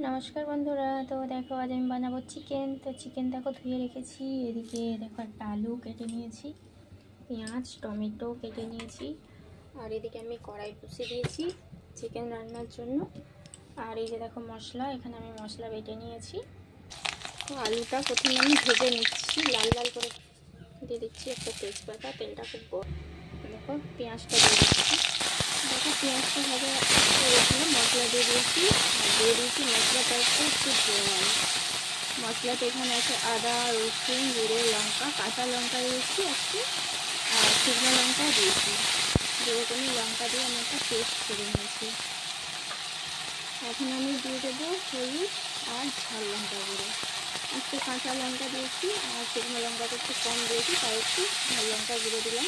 নমস্কার বন্ধুরা। তো দেখো আজ আমি বানাবো চিকেন। তো চিকেন দেখো ধুয়ে রেখেছি। এদিকে দেখো একটা আলু কেটে নিয়েছি, পেঁয়াজ টমেটো কেটে নিয়েছি, আর এদিকে আমি কড়াই বসিয়ে দিয়েছি চিকেন রান্নার জন্য। আর এই যে দেখো মশলা, এখানে আমি মশলা বেটে নিয়েছি। তো আলুটা প্রথমে আমি ভেজে নিচ্ছি, লাল লাল করে দিয়ে দিচ্ছি একটা তেজপাতা। তেলটা খুব বড়। দেখো পেঁয়াজটা দিয়ে দিচ্ছি। দেখো পেঁয়াজটা ভাজা হয়েছিল, মশলা দিয়ে দিয়েছি আর দিয়ে দিয়েছি মশলাটা একটু জল। মশলাতে এখানে আছে আদা রসুন জিরে লঙ্কা, কাঁচা লঙ্কা দিয়েছি একটু, আর শুকনো লঙ্কা দিয়েছি। যেরকমই লঙ্কা দিয়ে আমি একটা পেস্ট করে নিয়েছি। এখন আমি দিয়ে দেবো হলুদ আর ঝাল লঙ্কা গুঁড়ো। একটু কাঁচা লঙ্কা দিয়েছি আর শুকনো লঙ্কাটা একটু কম দিয়েছি, তাই একটু ঝাল লঙ্কা গুঁড়ো দিলাম,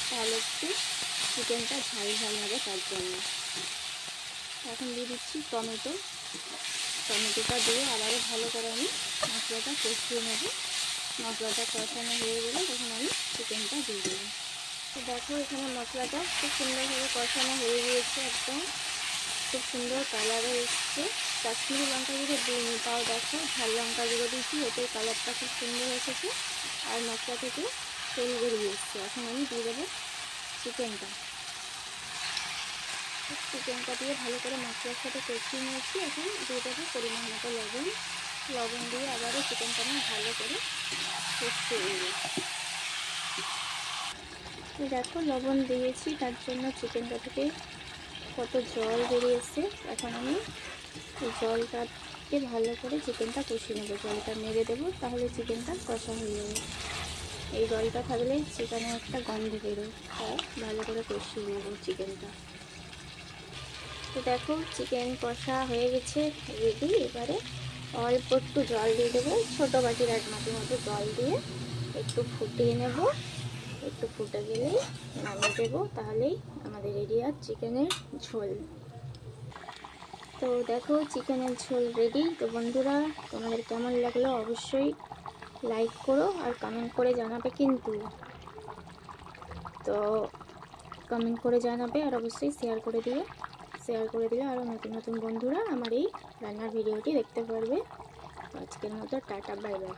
তাহলে একটু চিকেনটা ঝাল ঝাল হবে তার জন্য। এখন দিয়ে দিচ্ছি টমেটো। টমেটোটা দিয়ে আবারও ভালো করে আমি মশলাটা কষিয়ে নেব। মশলাটা কষানো হয়ে গেলে তখন আমি চিকেনটা দিয়ে দেবো। তো দেখো এখানে মশলাটা খুব সুন্দরভাবে কষানো হয়ে গিয়েছে, একদম খুব সুন্দর কালারও এসছে। কাশ্মীরি লঙ্কা গুঁড়ো দিইনি, তাও দেখো ঝাল লঙ্কা গুঁড়ো দিয়েছি, এতে কালারটা খুব সুন্দর এসেছে আর মশলা থেকে তেল বেরিয়ে এসছে। এখন আমি দিয়ে দেবো চিকেনটা। চিকেনটা দিয়ে ভালো করে মশলার সাথে কষিয়ে নিয়েছি। এখন দিয়ে দেবো পরিমাণ মতো লবণ। লবণ দিয়ে আবারও চিকেনটা আমি ভালো করে কষিয়ে নেব। দেখো লবণ দিয়েছি, তার জন্য চিকেনটা থেকে কত জল বেরিয়েছে। এখন আমি জলটাকে ভালো করে চিকেনটা কষিয়ে নেবো। জলটা মেরে দেবো, তাহলে চিকেনটা কষা হয়ে যাবে। এই জলটা থাকলে চিকেনে একটা গন্ধ বেরোয়, তাই ভালো করে কষিয়ে নেবো চিকেনটা। তো দেখো চিকেন কষা হয়ে গেছে রেডি। এবারে অল্প একটু জল দিয়ে দেবো, ছোটো বাটির 1 বাটি মতো জল দিয়ে একটু ফুটিয়ে নেব। একটু ফুটে গেলেই নামিয়ে দেবো, তাহলেই আমাদের রেডি আর চিকেনের ঝোল। তো দেখো চিকেনের ঝোল রেডি। তো বন্ধুরা তোমাদের কেমন লাগলো অবশ্যই লাইক করো আর কমেন্ট করে জানাবে কিন্তু। তো কমেন্ট করে জানাবে আর অবশ্যই শেয়ার করে দিলে আরও নতুন নতুন বন্ধুরা আমার এই রান্নার ভিডিওটি দেখতে পারবে। আজকের মতো টাটা, বাই বাই।